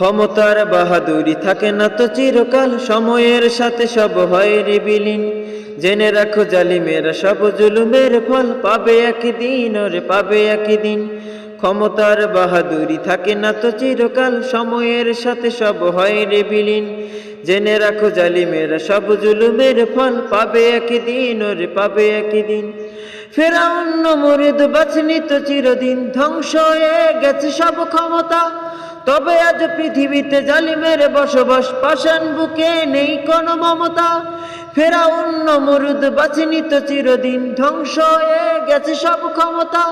ক্ষমতার বাহাদুরি থাকে না তো চিরকাল, সময়ের সাথে সব হয় রে বিলীন। জেনে রাখো জালিমেরা সব জুলুমের ফল পাবে একদিন, ওরে পাবে একদিন। ক্ষমতার বাহাদুরি থাকে না তো চিরকাল, সময়ের সাথে সব হয় রে বিলীন। জেনে রাখো জালিমেরা সব জুলুমের ফল পাবে একদিন, ওরে পাবে একদিন। ফেরাউন নমরুদ বাছনি তো চিরদিন, ধ্বংস হয়ে গেছে সব ক্ষমতা। তবে আজ পৃথিবীতে জালিমের বসবাস, পাষাণ বুকে নেই কোনো মমতা। ফেরাউন নমরুদ বাছনি তো চিরদিন, ধ্বংস হয়ে গেছে সব ক্ষমতা।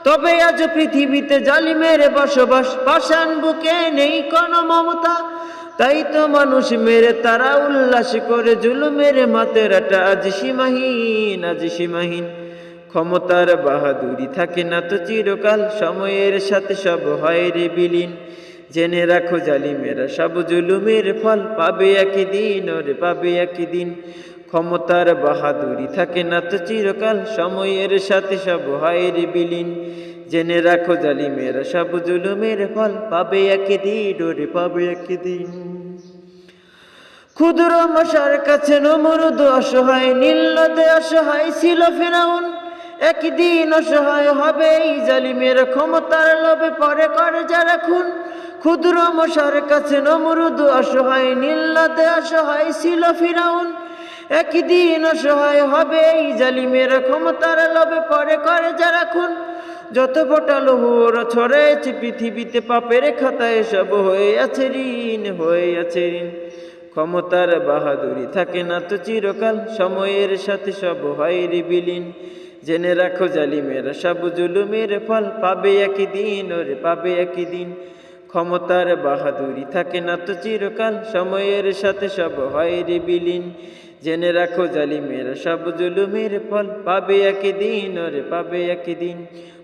তবে আজ পৃথিবীতে জালিমের বসবাস, পাষাণ বুকে নেই কোনো মমতা। তাই তো মানুষ মেরে তারা উল্লাস করে, জুলুমের মাত্রাটা আজ সীমাহীন, আজ সীমাহীন। ক্ষমতার বাহাদুরি থাকে না তো চিরকাল, সময়ের সাথে সব হয় রে বিলীন। জেনে রাখো জালিমেরা সব জুলুমের ফল পাবে একদিন, ওরে পাবে একদিন। ক্ষমতার বাহাদুরি থাকে না তো চিরকাল, সময়ের সাথে সব হয় রে বিলীন। জেনে রাখো জালিমেরা সব জুলুমের ফল পাবে একদিন, ওরে পাবে একদিন। ক্ষুদ্র মশার কাছে নমরুদ অসহায়, নির্লজ্জ অসহায় ছিল ফেরাউন। একদিন অসহায় হবে এই জালিমের, ক্ষমতার লোভে পরে করে যারা খুন। ক্ষুদ্র মশার কাছে নমরুদ অসহায়, নির্লজ্জ অসহায় ছিল ফিরাউন। একদিন অসহায় হবে এই জালিমের, ক্ষমতার লোভে পরে করে যারা খুন। যত ফোঁটা লৌহর ছড়াইছে পৃথিবীতে, পাপের খাতায় সব হয়ে আছে ঋণ, হয়ে আছে ঋণ। ক্ষমতার বাহাদুরি থাকে না তো চিরকাল, সময়ের সাথে সব হয় রে বিলীন। জেনে রাখো জালিমেরা সব জুলুমের ফল পাবে একদিন, ওরে পাবে একদিন। ক্ষমতার বাহাদুরি থাকে না তো চিরকাল, সময়ের সাথে সব হয় রে বিলীন। জেনে রাখো জালিমেরা সব জুলুমের ফল পাবে একদিন, ওরে পাবে একদিন,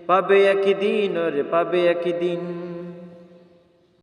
পাবে একদিন, ওরে পাবে একদিন।